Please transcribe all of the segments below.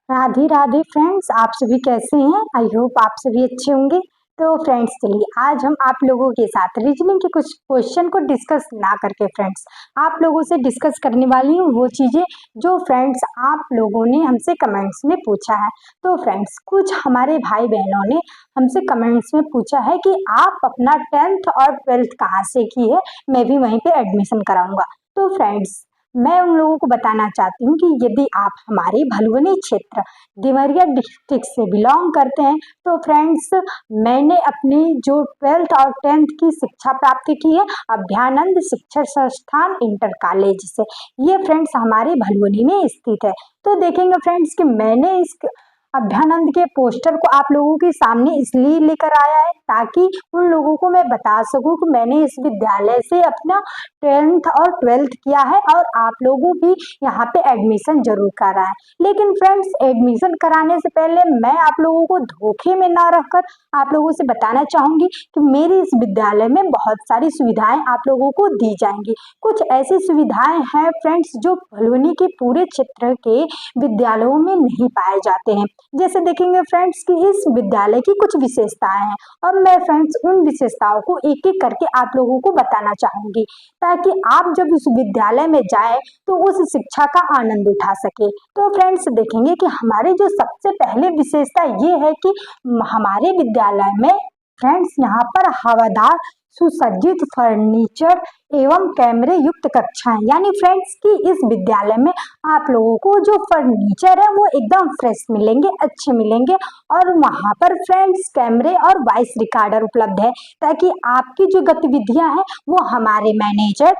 Radhe Radhe friends, आप सभी कैसे हैं। आई होप आप सभी अच्छे होंगे। तो फ्रेंड्स चलिए आज हम आप लोगों के साथ रीजनिंग के कुछ क्वेश्चन को डिस्कस ना करके फ्रेंड्स आप लोगों से डिस्कस करने वाली हूँ वो चीज़ें जो फ्रेंड्स आप लोगों ने हमसे कमेंट्स में पूछा है। तो फ्रेंड्स कुछ हमारे भाई बहनों ने हमसे कमेंट्स में पूछा है कि आप अपना 10th और 12th कहाँ से की है, मैं भी वहीं पे एडमिशन कराऊंगा। तो फ्रेंड्स मैं उन लोगों को बताना चाहती हूँ कि यदि आप हमारे भलुवनी क्षेत्र देवरिया डिस्ट्रिक्ट से बिलोंग करते हैं तो फ्रेंड्स मैंने अपनी जो 12th और 10th की शिक्षा प्राप्त की है अभ्यानंद शिक्षा संस्थान इंटर कॉलेज से। ये फ्रेंड्स हमारे भलुवनी में स्थित है। तो देखेंगे फ्रेंड्स कि मैंने इस अभ्यानंद के पोस्टर को आप लोगों के सामने इसलिए लेकर आया है ताकि उन लोगों को मैं बता सकूं कि मैंने इस विद्यालय से अपना 10th और 12th किया है और आप लोगों भी यहाँ पे एडमिशन जरूर करा है। लेकिन फ्रेंड्स एडमिशन कराने से पहले मैं आप लोगों को धोखे में ना रखकर आप लोगों से बताना चाहूंगी कि मेरे इस विद्यालय में बहुत सारी सुविधाएं आप लोगों को दी जाएंगी। कुछ ऐसी सुविधाएं हैं फ्रेंड्स जो भलुवनी के पूरे क्षेत्र के विद्यालयों में नहीं पाए जाते हैं। जैसे देखेंगे फ्रेंड्स कि इस विद्यालय की कुछ विशेषताएं हैं और मैं फ्रेंड्स उन विशेषताओं को एक एक करके आप लोगों को बताना चाहूंगी ताकि आप जब उस विद्यालय में जाए तो उस शिक्षा का आनंद उठा सके। तो फ्रेंड्स देखेंगे कि हमारी जो सबसे पहले विशेषता ये है कि हमारे विद्यालय में फ्रेंड्स यहाँ पर हवादार सुसज्जित फर्नीचर एवं कैमरे युक्त कक्षाएं, यानी फ्रेंड्स की इस विद्यालय में आप लोगों को जो फर्नीचर है वो एकदम फ्रेश मिलेंगे, अच्छे मिलेंगे और वहां पर फ्रेंड्स कैमरे और वॉइस रिकॉर्डर उपलब्ध है ताकि आपकी जो गतिविधियां हैं वो हमारे मैनेजर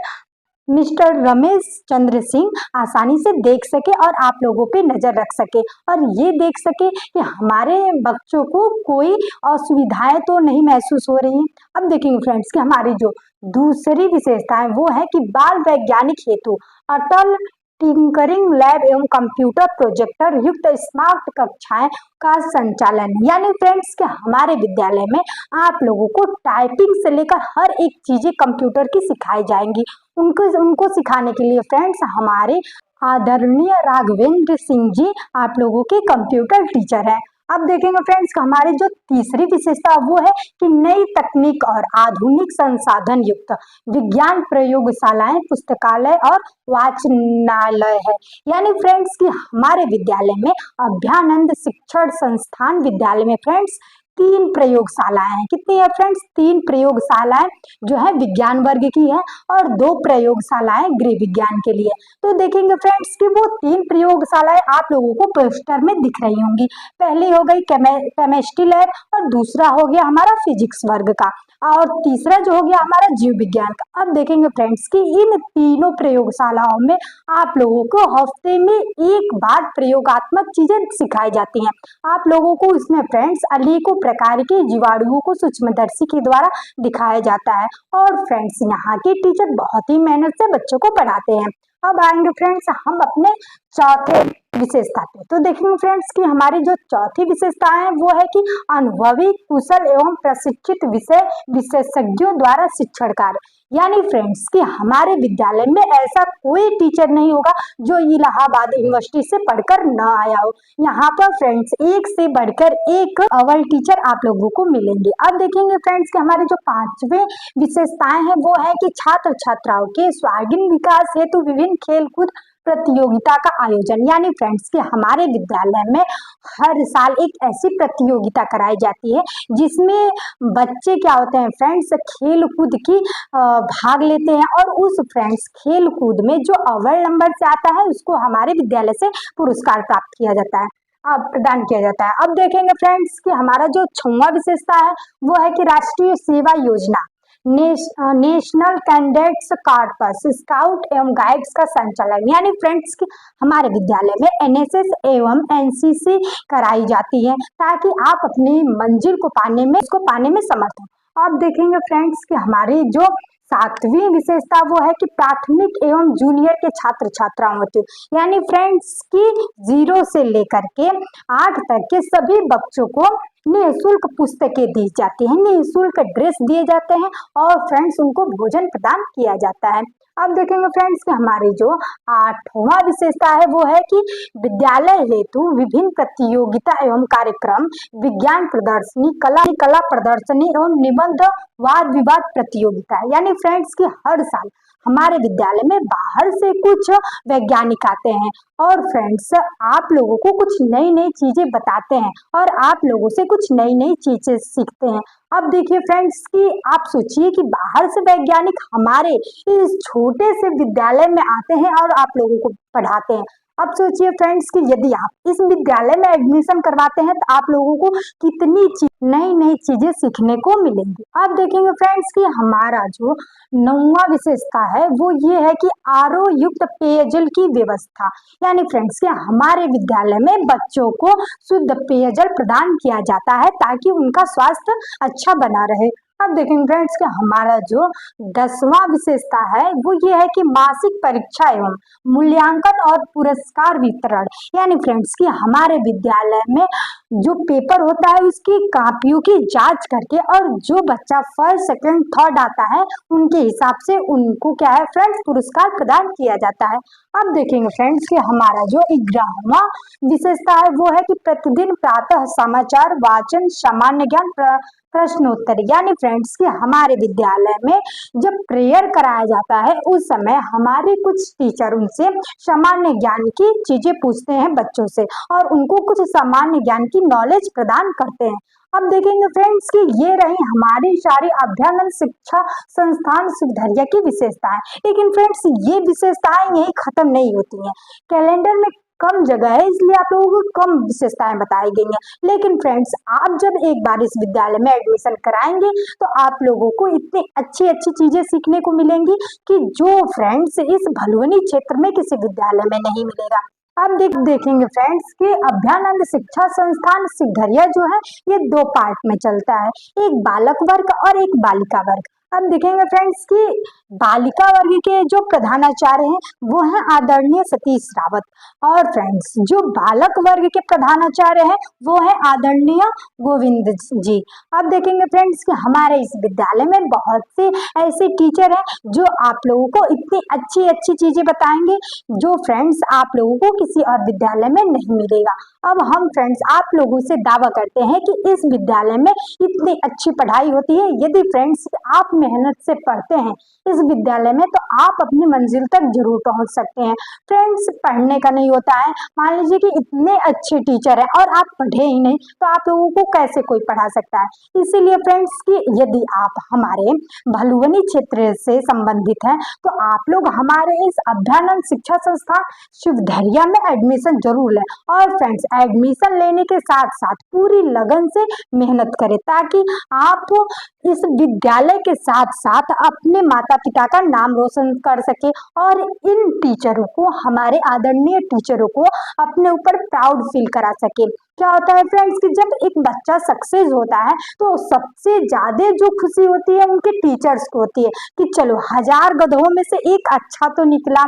मिस्टर रमेश चंद्र सिंह आसानी से देख सके और आप लोगों पे नजर रख सके और ये देख सके कि हमारे बच्चों को कोई असुविधाएं तो नहीं महसूस हो रही हैं। अब देखेंगे फ्रेंड्स कि हमारी जो दूसरी विशेषता है वो है कि बाल वैज्ञानिक हेतु अटल टिंकरिंग लैब एवं कंप्यूटर प्रोजेक्टर युक्त स्मार्ट कक्षाएं का संचालन, यानी फ्रेंड्स के हमारे विद्यालय में आप लोगों को टाइपिंग से लेकर हर एक चीजें कंप्यूटर की सिखाई जाएंगी। उनको उनको सिखाने के लिए फ्रेंड्स हमारे आदरणीय राघवेंद्र सिंह जी आप लोगों के कंप्यूटर टीचर है। अब देखेंगे फ्रेंड्स हमारी जो तीसरी विशेषता वो है कि नई तकनीक और आधुनिक संसाधन युक्त विज्ञान प्रयोगशालाएं, पुस्तकालय और वाचनालय है, यानी फ्रेंड्स कि हमारे विद्यालय में अभ्यानंद शिक्षण संस्थान विद्यालय में फ्रेंड्स 3 प्रयोगशालाएं हैं। कितनी है फ्रेंड्स? 3 प्रयोगशालाएं जो है विज्ञान वर्ग की है और 2 प्रयोगशालाएं गृह विज्ञान के लिए। तो देखेंगे फ्रेंड्स कि वो 3 प्रयोगशालाएं आप लोगों को पोस्टर में दिख रही होंगी। पहली हो गई केमिस्ट्री लैब और दूसरा हो गया हमारा फिजिक्स वर्ग का और तीसरा जो हो गया हमारा जीव विज्ञान का। अब देखेंगे फ्रेंड्स कि इन तीनों प्रयोगशालाओं में आप लोगों को हफ्ते में एक बार प्रयोगात्मक चीजें सिखाई जाती हैं। आप लोगों को इसमें फ्रेंड्स अनेकों प्रकार के जीवाणुओं को सूक्ष्मदर्शी के द्वारा दिखाया जाता है और फ्रेंड्स यहाँ के टीचर बहुत ही मेहनत से बच्चों को पढ़ाते हैं। अब आएंगे फ्रेंड्स हम अपने चौथे विशेषता पे। तो देखेंगे फ्रेंड्स कि हमारी जो चौथी विशेषता है वो है कि अनुभवी कुशल एवं प्रशिक्षित विषय विशेषज्ञों द्वारा शिक्षण कार्य, यानी फ्रेंड्स कि हमारे विद्यालय में ऐसा कोई टीचर नहीं होगा जो इलाहाबाद यूनिवर्सिटी से पढ़कर न आया हो। यहाँ पर फ्रेंड्स एक से बढ़कर एक अव्वल टीचर आप लोगों को मिलेंगे। अब देखेंगे फ्रेंड्स कि हमारे जो 5वें विशेषताएं हैं वो है कि छात्र छात्राओं के सर्वांगीण विकास हेतु विभिन्न खेलकूद प्रतियोगिता का आयोजन, यानी फ्रेंड्स कि हमारे विद्यालय में हर साल एक ऐसी प्रतियोगिता कराई जाती है जिसमें बच्चे क्या होते हैं फ्रेंड्स खेल कूद की भाग लेते हैं और उस फ्रेंड्स खेल कूद में जो अव्वल नंबर से आता है उसको हमारे विद्यालय से पुरस्कार प्राप्त किया जाता है, अब प्रदान किया जाता है। अब देखेंगे फ्रेंड्स कि हमारा जो 6वां विशेषता है वो है कि राष्ट्रीय सेवा योजना नेशनल कैडेट्स कॉर्पस स्काउट एवं गाइड्स का संचालन, यानी फ्रेंड्स की हमारे विद्यालय में एनएसएस एवं एनसीसी कराई जाती है ताकि आप अपनी मंजिल को पाने में समर्थ हो। अब देखेंगे फ्रेंड्स कि हमारी जो 7वीं विशेषता वो है कि प्राथमिक एवं जूनियर के छात्र छात्राओं होते, यानी फ्रेंड्स की 0 से लेकर के 8 तक के सभी बच्चों को निःशुल्क पुस्तकें दी जाती हैं, निःशुल्क ड्रेस दिए जाते हैं और फ्रेंड्स उनको भोजन प्रदान किया जाता है। अब देखेंगे फ्रेंड्स कि हमारी जो 8वां विशेषता है वो है कि विद्यालय हेतु विभिन्न प्रतियोगिता एवं कार्यक्रम, विज्ञान प्रदर्शनी, कला प्रदर्शनी एवं निबंध वाद विवाद प्रतियोगिता, यानी फ्रेंड्स कि हर साल हमारे विद्यालय में बाहर से कुछ वैज्ञानिक आते हैं और फ्रेंड्स आप लोगों को कुछ नई नई चीजें बताते हैं और आप लोगों से कुछ नई नई चीजें सीखते हैं। अब देखिए फ्रेंड्स कि आप सोचिए कि बाहर से वैज्ञानिक हमारे इस छोटे से विद्यालय में आते हैं और आप लोगों को पढ़ाते हैं। अब सोचिए फ्रेंड्स कि यदि आप इस विद्यालय में एडमिशन करवाते हैं तो आप लोगों को कितनी नई नई चीजें सीखने को मिलेंगी। अब देखेंगे फ्रेंड्स कि हमारा जो 9वां विशेषता है वो ये है कि आरओ युक्त पेयजल की व्यवस्था, यानी फ्रेंड्स कि हमारे विद्यालय में बच्चों को शुद्ध पेयजल प्रदान किया जाता है ताकि उनका स्वास्थ्य अच्छा बना रहे। अब देखेंगे फ्रेंड्स कि हमारा जो 10वां विशेषता है वो ये है कि मासिक परीक्षा एवं मूल्यांकन और पुरस्कार वितरण, यानी फ्रेंड्स कि हमारे विद्यालय में जो पेपर होता है उसकी कापियों की जांच करके और जो बच्चा फर्स्ट सेकंड थर्ड आता है उनके हिसाब से उनको क्या है फ्रेंड्स पुरस्कार प्रदान किया जाता है। अब देखेंगे फ्रेंड्स कि हमारा जो 11वां विशेषता है वो है कि प्रतिदिन प्रातः समाचार वाचन, सामान्य ज्ञान, प्रश्नोत्तर, यानी फ्रेंड्स कि हमारे विद्यालय में जब प्रेयर कराया जाता है उस समय हमारे कुछ टीचर उनसे सामान्य ज्ञान की चीजें पूछते हैं बच्चों से और उनको कुछ सामान्य ज्ञान की नॉलेज प्रदान करते हैं। अब देखेंगे फ्रेंड्स कि ये रही हमारी सारी अभ्यानंद शिक्षा संस्थान सिद्धरिया की विशेषताएं, लेकिन फ्रेंड्स ये विशेषताएं यही खत्म नहीं होती हैं। कैलेंडर में कम जगह है इसलिए आप लोगों को कम विशेषताएं बताई गई हैं, लेकिन फ्रेंड्स आप जब एक बार इस विद्यालय में एडमिशन कराएंगे तो आप लोगों को इतनी अच्छी अच्छी चीजें सीखने को मिलेंगी कि जो फ्रेंड्स इस भलुवनी क्षेत्र में किसी विद्यालय में नहीं मिलेगा। अब देखेंगे फ्रेंड्स कि अभ्यानंद शिक्षा संस्थान सिद्धरिया जो है ये 2 पार्ट में चलता है, एक बालक वर्ग और एक बालिका वर्ग। अब देखेंगे फ्रेंड्स कि बालिका वर्ग के जो प्रधानाचार्य हैं वो हैं आदरणीय सतीश रावत और फ्रेंड्स जो बालक वर्ग के प्रधानाचार्य हैं वो है आदरणीय गोविंद जी। अब देखेंगे फ्रेंड्स कि हमारे इस विद्यालय में बहुत से ऐसे टीचर हैं जो आप लोगों को इतनी अच्छी अच्छी चीजें बताएंगे जो फ्रेंड्स आप लोगों को किसी और विद्यालय में नहीं मिलेगा। अब हम फ्रेंड्स आप लोगों से दावा करते हैं कि इस विद्यालय में इतनी अच्छी पढ़ाई होती है। यदि फ्रेंड्स आप मेहनत से पढ़ते हैं इस विद्यालय में तो आप अपनी मंजिल तक जरूर पहुंच सकते हैं। फ्रेंड्स पढ़ने का नहीं होता है, मान लीजिए कि इतने अच्छे टीचर हैं और आप पढ़े ही नहीं तो आप लोगों को कैसे कोई पढ़ा सकता है। इसीलिए फ्रेंड्स कि यदि आप हमारे भलुवनी क्षेत्र से संबंधित हैं तो आप लोग हमारे इस अभ्यानंद शिक्षा संस्थान शिवधरिया में एडमिशन जरूर लें और फ्रेंड्स एडमिशन लेने के साथ साथ पूरी लगन से मेहनत करें ताकि आप इस विद्यालय के साथ साथ अपने माता पिता का नाम रोशन कर सके और इन टीचरों को, हमारे आदरणीय टीचरों को अपने ऊपर प्राउड फील करा सके। क्या होता है फ्रेंड्स कि जब एक बच्चा सक्सेस होता है तो सबसे ज्यादा जो खुशी होती है उनके टीचर्स को होती है कि चलो 1000 गधों में से एक अच्छा तो निकला।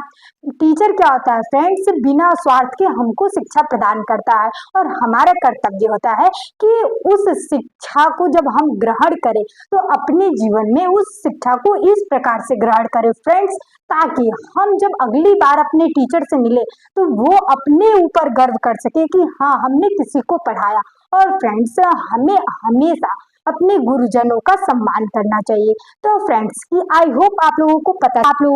टीचर क्या होता है फ्रेंड्स बिना स्वार्थ के हमको शिक्षा प्रदान करता है और हमारा कर्तव्य होता है कि उस शिक्षा को जब हम ग्रहण करें तो अपने जीवन में उस शिक्षा को इस प्रकार से ग्रहण करें फ्रेंड्स ताकि हम जब अगली बार अपने टीचर से मिले तो वो अपने ऊपर गर्व कर सके कि हाँ हमने किसी को पढ़ाया। और फ्रेंड्स हमें हमेशा अपने गुरुजनों का सम्मान करना चाहिए। तो फ्रेंड्स की आई होप आप लोगों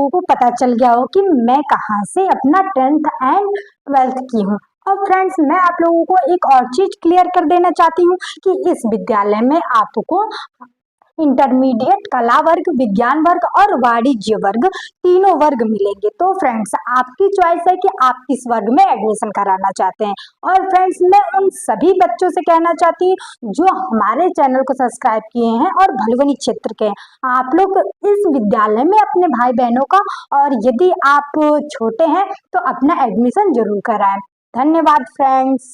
को पता चल गया हो कि मैं कहाँ से अपना 10th एंड 12th की हूँ। अब फ्रेंड्स मैं आप लोगों को एक और चीज क्लियर कर देना चाहती हूँ कि इस विद्यालय में आपको इंटरमीडिएट कला वर्ग, विज्ञान वर्ग और वाणिज्य वर्ग तीनों वर्ग मिलेंगे। तो फ्रेंड्स आपकी चॉइस है कि आप किस वर्ग में एडमिशन कराना चाहते हैं। और फ्रेंड्स मैं उन सभी बच्चों से कहना चाहती हूँ जो हमारे चैनल को सब्सक्राइब किए हैं और भलुवनी क्षेत्र के हैं, आप लोग इस विद्यालय में अपने भाई बहनों का और यदि आप छोटे हैं तो अपना एडमिशन जरूर कराएं। धन्यवाद फ्रेंड्स।